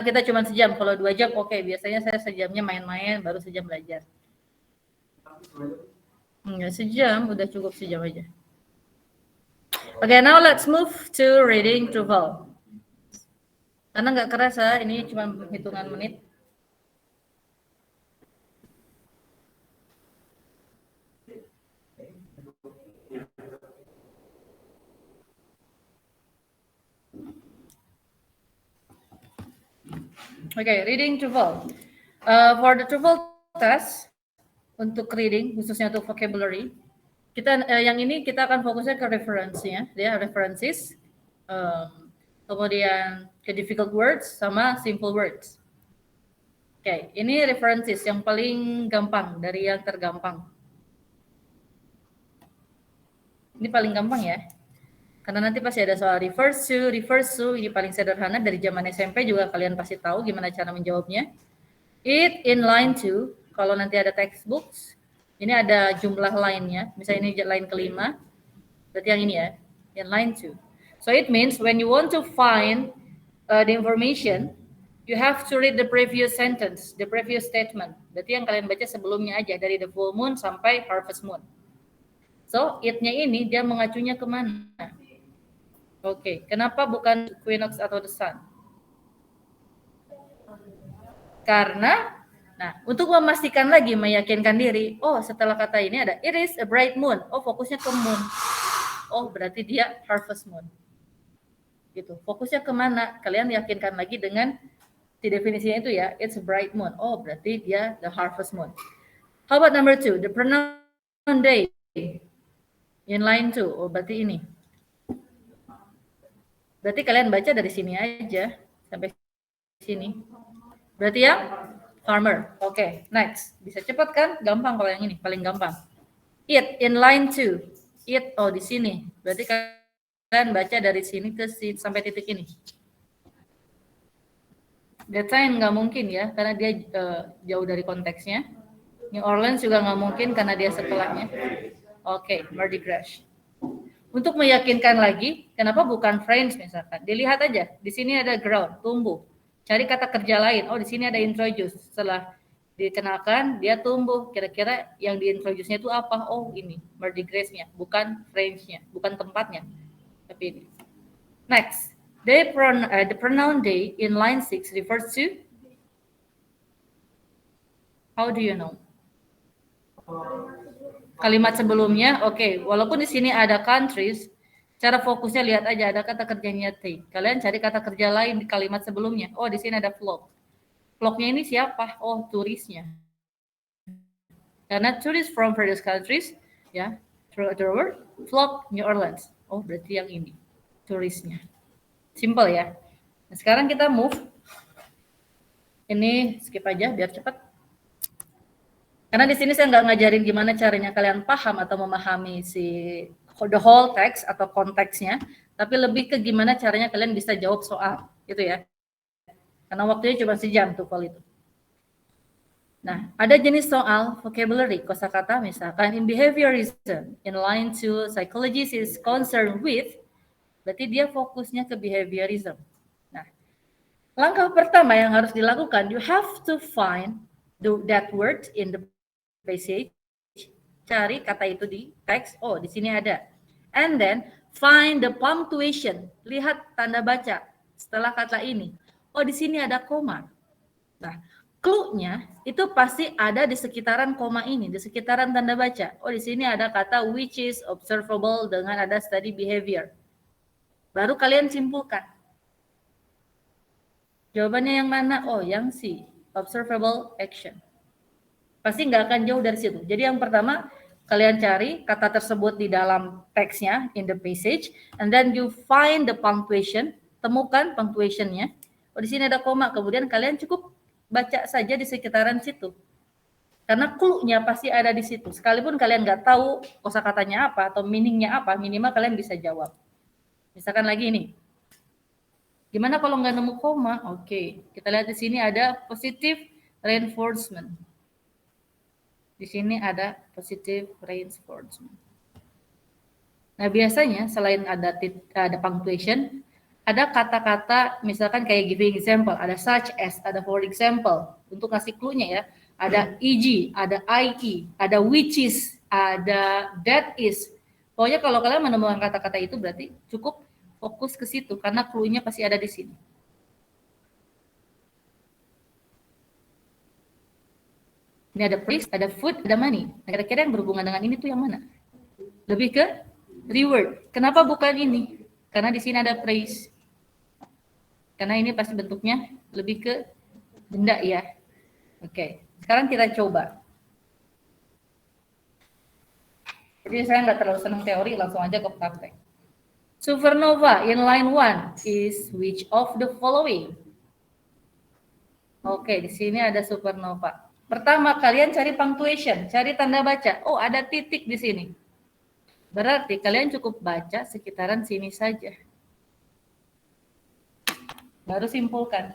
kita cuma sejam, kalau 2 jam oke. Biasanya saya sejamnya main-main, baru sejam belajar. Enggak, sejam, udah cukup sejam aja. Oke, now let's move to reading TOEFL. Karena nggak kerasa, ini cuma hitungan menit. Okay, reading TOEFL. For the TOEFL test, untuk reading, khususnya untuk vocabulary, kita yang ini kita akan fokusnya ke referensinya, dia references, kemudian ke difficult words sama simple words. Oke, ini references yang paling gampang dari yang tergampang. Ini paling gampang ya. Karena nanti pasti ada soal refers to, ini paling sederhana dari zaman SMP juga kalian pasti tahu gimana cara menjawabnya. It in line 2, kalau nanti ada textbooks, ini ada jumlah line-nya, misalnya ini line kelima, berarti yang ini ya, in line 2. So it means when you want to find the information, you have to read the previous sentence, the previous statement. Berarti yang kalian baca sebelumnya aja, dari the full moon sampai harvest moon. So it-nya ini dia mengacunya kemana? Oke, kenapa bukan equinox atau the sun? Karena, nah, untuk memastikan lagi, meyakinkan diri, oh setelah kata ini ada it is a bright moon, oh fokusnya ke moon, oh berarti dia harvest moon. Gitu, fokusnya kemana? Kalian yakinkan lagi dengan di definisinya itu ya, it's a bright moon, oh berarti dia the harvest moon. How about number 2, the pronoun day, in line 2, oh berarti ini. Berarti kalian baca dari sini aja sampai sini. Berarti yang farmer. Oke, next. Bisa cepat kan? Gampang kalau yang ini, paling gampang. It in line 2. It di sini. Berarti kalian baca dari sini ke sini sampai titik ini. That sign nggak mungkin ya, karena dia jauh dari konteksnya. New Orleans juga nggak mungkin karena dia setelahnya. Oke, Mardi Gras. Untuk meyakinkan lagi, kenapa bukan friends misalkan? Dilihat aja, di sini ada ground, tumbuh. Cari kata kerja lain. Oh, di sini ada introduce. Setelah dikenalkan, dia tumbuh. Kira-kira yang diintroduce-nya itu apa? Oh, ini Mardi Gras-nya, bukan friends-nya, bukan tempatnya. Tapi ini. Next, the pronoun they in line 6 refers to. How do you know? Kalimat sebelumnya, oke. Walaupun di sini ada countries, cara fokusnya lihat aja ada kata kerjanya they. Kalian cari kata kerja lain di kalimat sebelumnya. Oh, di sini ada flock. Flocknya ini siapa? Oh, turisnya. Karena tourists from various countries, ya, throughout the world, flock New Orleans. Oh, berarti yang ini, turisnya. Simple ya. Nah, sekarang kita move. Ini skip aja biar cepat. Karena di sini saya nggak ngajarin gimana caranya kalian paham atau memahami si the whole text atau konteksnya, tapi lebih ke gimana caranya kalian bisa jawab soal, gitu ya. Karena waktunya cuma sejam tuh kalau itu. Nah, ada jenis soal vocabulary, kosakata misalkan in behaviorism, in line to psychology is concerned with, berarti dia fokusnya ke behaviorism. Nah, langkah pertama yang harus dilakukan, you have to find that word in the passage, cari kata itu di teks, oh di sini ada. And then find the punctuation, lihat tanda baca setelah kata ini. Oh di sini ada koma. Nah, clue-nya itu pasti ada di sekitaran koma ini, di sekitaran tanda baca. Oh di sini ada kata which is observable dengan ada study behavior. Baru kalian simpulkan. Jawabannya yang mana? Oh yang C, observable action. Pasti nggak akan jauh dari situ. Jadi yang pertama, kalian cari kata tersebut di dalam teksnya, in the passage, and then you find the punctuation, temukan punctuation-nya. Oh, di sini ada koma, kemudian kalian cukup baca saja di sekitaran situ. Karena clue-nya pasti ada di situ. Sekalipun kalian nggak tahu kosakatanya apa atau meaning-nya apa, minimal kalian bisa jawab. Misalkan lagi ini. Gimana kalau nggak nemu koma? Oke, kita lihat di sini ada positive reinforcement. Di sini ada positive reinforcement. Nah, biasanya selain ada punctuation, ada kata-kata misalkan kayak giving example, ada such as, ada for example, untuk ngasih clue-nya ya. Ada EG, ada IE, ada which is, ada that is. Pokoknya kalau kalian menemukan kata-kata itu berarti cukup fokus ke situ karena clue-nya pasti ada di sini. Ini ada place, ada food, ada money. Kira-kira yang berhubungan dengan ini tuh yang mana? Lebih ke reward. Kenapa bukan ini? Karena di sini ada praise. Karena ini pasti bentuknya lebih ke benda ya. Oke, sekarang kita coba. Jadi saya nggak terlalu senang teori, langsung aja ke praktek. Supernova in line 1 is which of the following? Oke, di sini ada supernova. Pertama, kalian cari punctuation, cari tanda baca. Oh, ada titik di sini. Berarti kalian cukup baca sekitaran sini saja. Baru simpulkan.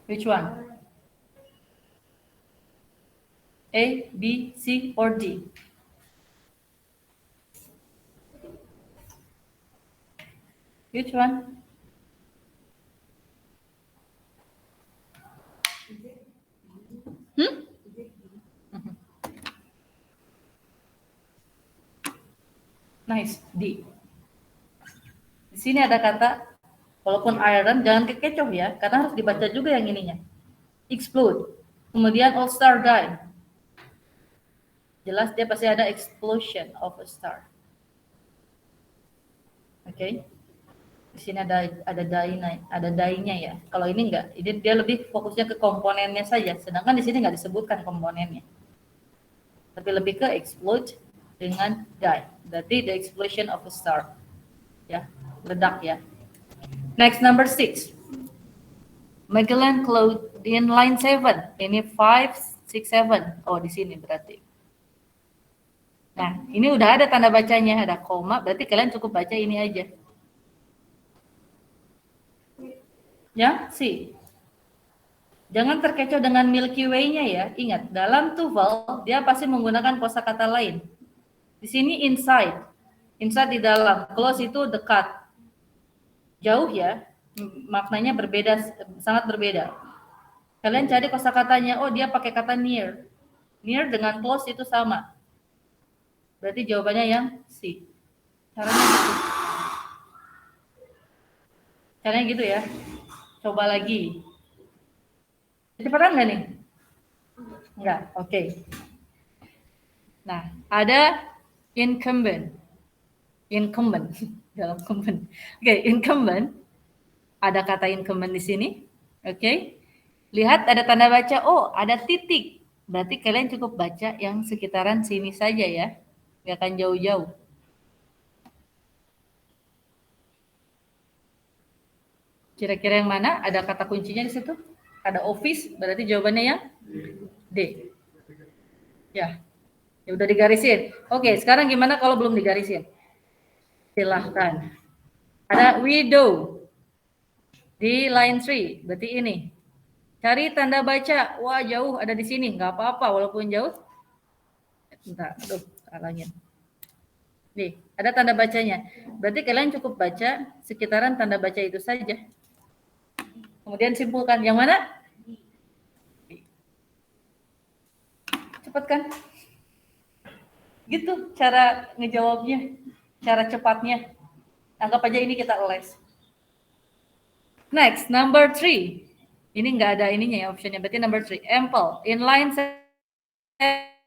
Which one? A, B, C, or D? Which one? Nice, D. Di sini ada kata, walaupun iron, jangan kekecoh ya, karena harus dibaca juga yang ininya. Explode. Kemudian all star die. Jelas dia pasti ada explosion of a star. Oke. Di sini ada die-nya ya. Kalau ini enggak, ini dia lebih fokusnya ke komponennya saja. Sedangkan di sini enggak disebutkan komponennya. Tapi lebih ke explode dengan die. Berarti the explosion of a star. Ya, ledak ya. Next, number 6. Magellan Cloud in line 7. Ini 5, 6, 7. Oh, di sini berarti. Nah, ini udah ada tanda bacanya, ada koma, berarti kalian cukup baca ini aja. Ya, sih. Jangan terkecoh dengan Milky Way-nya ya. Ingat, dalam TOEFL dia pasti menggunakan kosakata lain. Di sini inside. Inside di dalam. Close itu dekat. Jauh ya. Maknanya berbeda, sangat berbeda. Kalian cari kosakatanya, oh dia pakai kata near. Near dengan close itu sama. Berarti jawabannya yang C. Caranya gitu. Caranya gitu ya. Coba lagi. Kecepatan nggak nih? Enggak, oke. Nah, ada incumbent. Incumbent. Dalam incumbent. Oke, incumbent. Ada kata incumbent di sini. Oke. Lihat ada tanda baca, oh ada titik. Berarti kalian cukup baca yang sekitaran sini saja ya. Nggak akan jauh-jauh. Kira-kira yang mana? Ada kata kuncinya di situ? Ada office, berarti jawabannya yang D. Ya, ya udah digarisin. Oke, sekarang gimana kalau belum digarisin? Silahkan. Ada widow di line 3, berarti ini. Cari tanda baca. Wah, jauh ada di sini. Nggak apa-apa, walaupun jauh. Bentar, aduh, salahnya. Nih, ada tanda bacanya. Berarti kalian cukup baca sekitaran tanda baca itu saja. Kemudian simpulkan. Yang mana? Cepat kan? Gitu cara ngejawabnya. Cara cepatnya. Anggap aja ini kita les. Next, number 3. Ini nggak ada ininya ya optionnya. Berarti number 3. Ample. In line 7.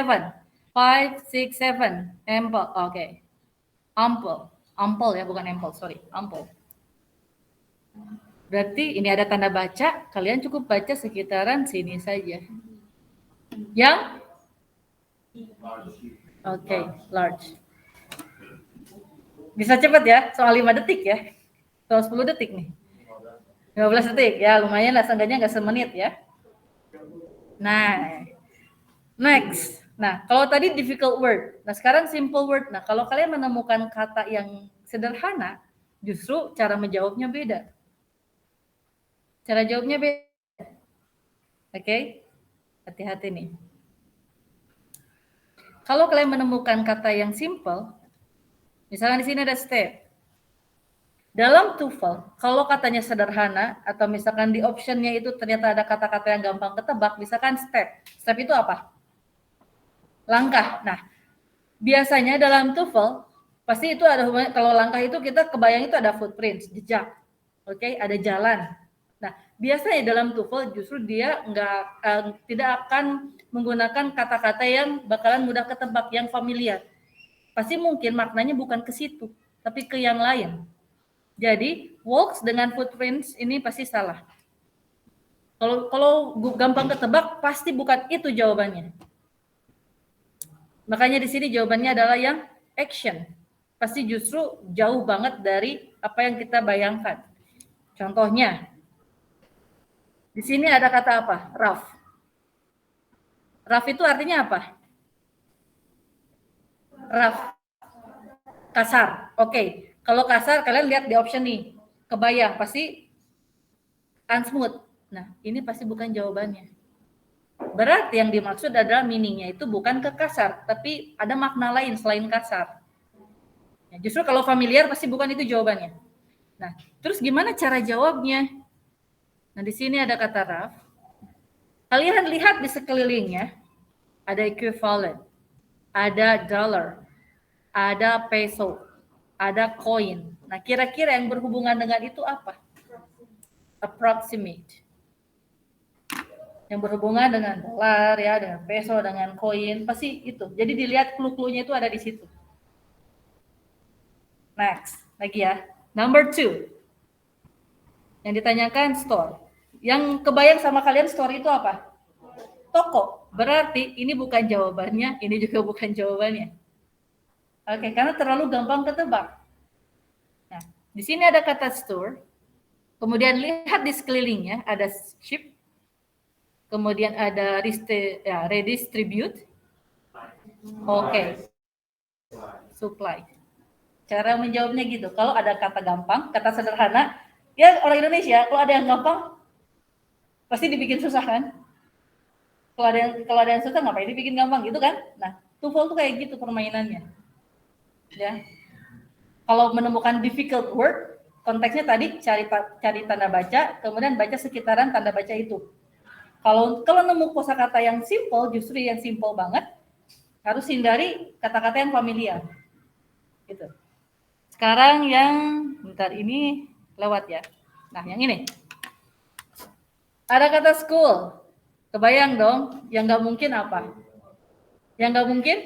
5, 6, 7. Ample. Oke. Ample. Ample ya, bukan ample. Sorry. Ample. Berarti ini ada tanda baca. Kalian cukup baca sekitaran sini saja. Yang? Oke. Large. Bisa cepat ya. Soal 5 detik ya. Soal 10 detik nih. 15 detik ya, lumayan lah, seenggaknya nggak semenit ya. Nah, next. Nah, kalau tadi difficult word, nah sekarang simple word. Nah, kalau kalian menemukan kata yang sederhana, justru cara menjawabnya beda. Cara jawabnya beda. Oke? Hati-hati nih. Kalau kalian menemukan kata yang simple, misalnya di sini ada step. Dalam TOEFL, kalau katanya sederhana atau misalkan di optionnya itu ternyata ada kata-kata yang gampang ketebak, misalkan step. Step itu apa? Langkah. Nah, biasanya dalam TOEFL pasti itu ada hubungannya. Kalau langkah itu kita kebayang itu ada footprints, jejak. Oke, ada jalan. Nah, biasanya dalam TOEFL justru dia tidak akan menggunakan kata-kata yang bakalan mudah ketebak, yang familiar. Pasti mungkin maknanya bukan ke situ, tapi ke yang lain. Jadi, walks dengan footprints ini pasti salah. Kalau gampang ketebak, pasti bukan itu jawabannya. Makanya di sini jawabannya adalah yang action. Pasti justru jauh banget dari apa yang kita bayangkan. Contohnya, di sini ada kata apa? Rough. Rough itu artinya apa? Rough, kasar. Oke, kalau kasar kalian lihat di option nih. Kebayang, pasti unsmooth. Nah, ini pasti bukan jawabannya. Berarti yang dimaksud adalah meaningnya itu bukan ke kasar, tapi ada makna lain selain kasar. Ya, justru kalau familiar pasti bukan itu jawabannya. Nah, terus gimana cara jawabnya? Nah, di sini ada kata rough. Kalian lihat di sekelilingnya, ada equivalent, ada dollar, ada peso, ada coin. Nah, kira-kira yang berhubungan dengan itu apa? Approximate. Yang berhubungan dengan dolar ya, dengan peso, dengan koin, pasti itu. Jadi dilihat clue-cluenya itu ada di situ. Next, lagi ya. Number 2. Yang ditanyakan store. Yang kebayang sama kalian store itu apa? Toko. Berarti ini bukan jawabannya, ini juga bukan jawabannya. Oke, karena terlalu gampang ketebak. Nah, di sini ada kata store. Kemudian lihat di sekelilingnya ada ship. Kemudian ada redistribute. Oke. Supply. Cara menjawabnya gitu. Kalau ada kata gampang, kata sederhana, ya orang Indonesia kalau ada yang gampang pasti dibikin susah kan? Kalau ada yang susah ngapain dibikin gampang gitu kan? Nah, TOEFL tuh kayak gitu permainannya. Ya. Kalau menemukan difficult word, konteksnya tadi cari tanda baca, kemudian baca sekitaran tanda baca itu. Kalau nemu kosakata yang simple, justru yang simple banget, harus hindari kata-kata yang familiar. Gitu. Sekarang yang bentar ini lewat ya. Nah, yang ini. Ada kata school. Kebayang dong, yang nggak mungkin apa? Yang nggak mungkin?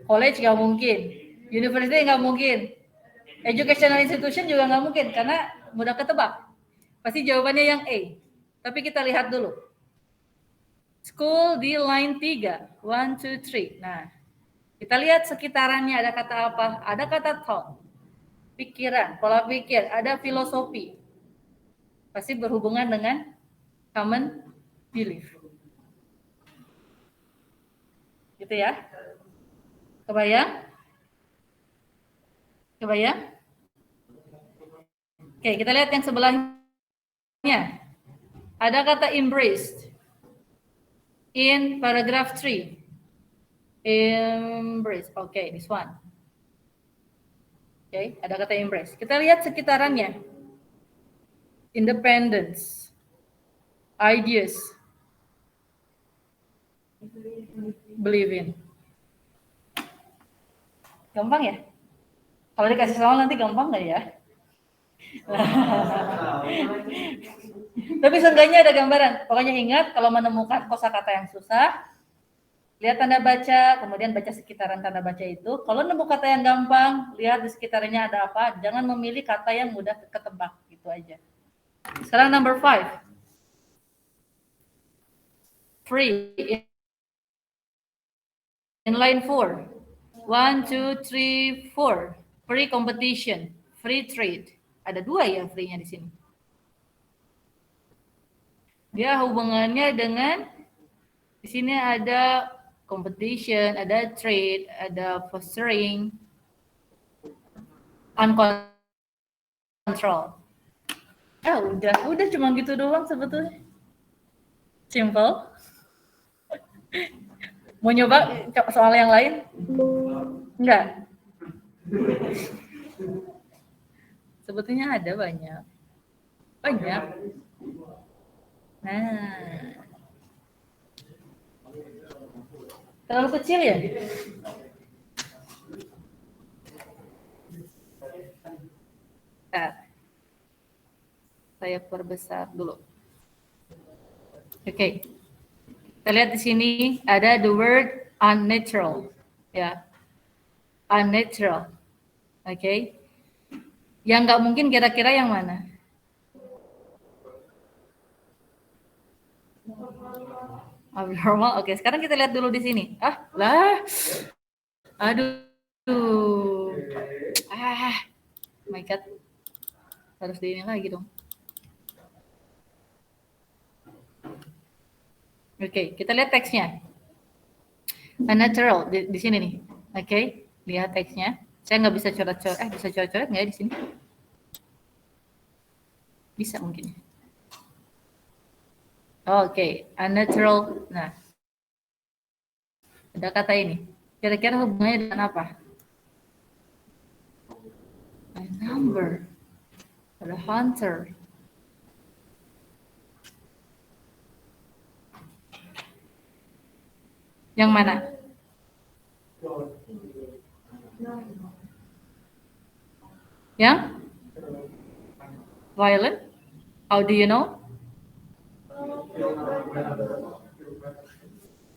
College nggak mungkin. University nggak mungkin. Educational institution juga nggak mungkin, karena mudah ketebak. Pasti jawabannya yang A. Tapi kita lihat dulu. School di line 3. 1, 2, 3. Nah, kita lihat sekitarannya ada kata apa? Ada kata thought. Pikiran, pola pikir, ada filosofi. Pasti berhubungan dengan common belief. Gitu ya. Kebayang? Kebayang? Oke, kita lihat yang sebelahnya. Ada kata embraced. In paragraph 3. Embrace. Okay, this one. Okay, ada kata embrace. Kita lihat sekitarannya. Independence. Ideas. Believe in. Gampang ya? Kalau dikasih soal nanti gampang nggak ya? Tapi seenggaknya ada gambaran. Pokoknya ingat kalau menemukan kosakata yang susah, lihat tanda baca, kemudian baca sekitaran tanda baca itu. Kalau nemu kata yang gampang, lihat di sekitarnya ada apa. Jangan memilih kata yang mudah ketebak, gitu aja. Sekarang number 5. Free in line 4. 1, 2, 3, 4. Free competition, free trade. Ada 2 ya free-nya di sini. Dia hubungannya dengan di sini ada competition, ada trade, ada fostering, uncontrol. Udah cuma gitu doang sebetulnya. Simple. Mau nyoba soal yang lain? Enggak. Sebetulnya ada banyak. Banyak. Nah. Terlalu kecil ya? Nah, saya perbesar dulu. Oke. Kita lihat di sini ada the word unnatural. Ya. Unnatural. Oke. Yang nggak mungkin kira-kira yang mana? Abnormal. Oke, sekarang kita lihat dulu di sini. Aduh. My God. Harus di ini lagi dong. Oke, kita lihat teksnya. Unnatural di sini nih. Oke, lihat teksnya. Saya nggak bisa coret-coret. Bisa coret-coret nggak ya di sini? Bisa mungkin. Oke, unnatural. Nah, ada kata ini. Kira-kira hubungannya dengan apa? A number. Ada hunter. Yang mana? Yang? Violent? How do you know?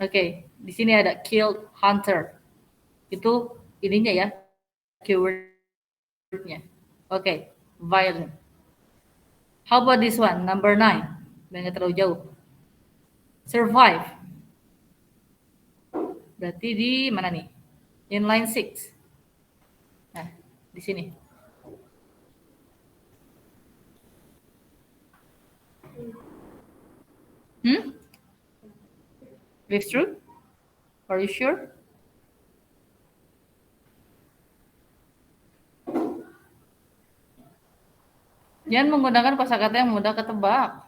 Oke, di sini ada killed hunter. Itu ininya ya, keywordnya. Oke, violent. How about this one, number 9? Nggak terlalu jauh. Survive. Berarti di mana nih? In line 6. Nah, di sini. Live true? Are you sure? Jangan menggunakan kosakata yang mudah ketebak.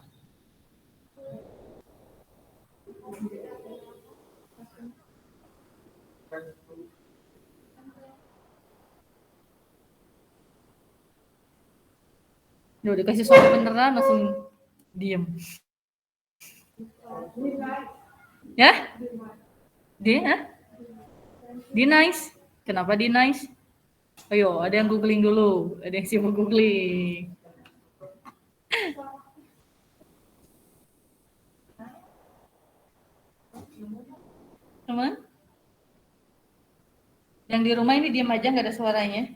Udah dikasih soal beneran langsung diem. Ya? Di nice. Kenapa di nice? Ayo, ada yang googling dulu. Ada yang sibuk googling. Teman? Yang di rumah ini diam aja, nggak ada suaranya.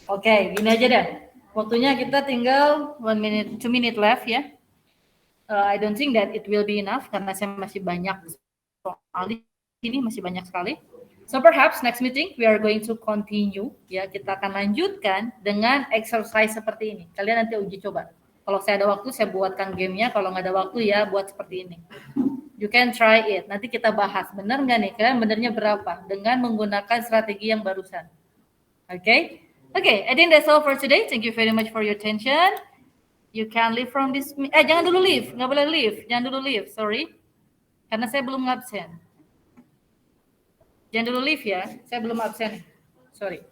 Oke, gini aja deh. Waktunya kita tinggal 2 minute left ya. I don't think that it will be enough karena saya masih banyak soal ini, masih banyak sekali. So perhaps next meeting we are going to continue ya, kita akan lanjutkan dengan exercise seperti ini. Kalian nanti uji coba. Kalau saya ada waktu saya buatkan gamenya, kalau nggak ada waktu ya buat seperti ini. You can try it. Nanti kita bahas benar nggak nih, kalian benernya berapa dengan menggunakan strategi yang barusan. Okay? Okay, I think that's all for today. Thank you very much for your attention. You can leave from this. Jangan dulu leave, nggak boleh leave. Jangan dulu leave, sorry. Karena saya belum absen. Jangan dulu leave ya, saya belum absen. Sorry.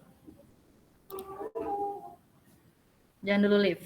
Jangan dulu leave.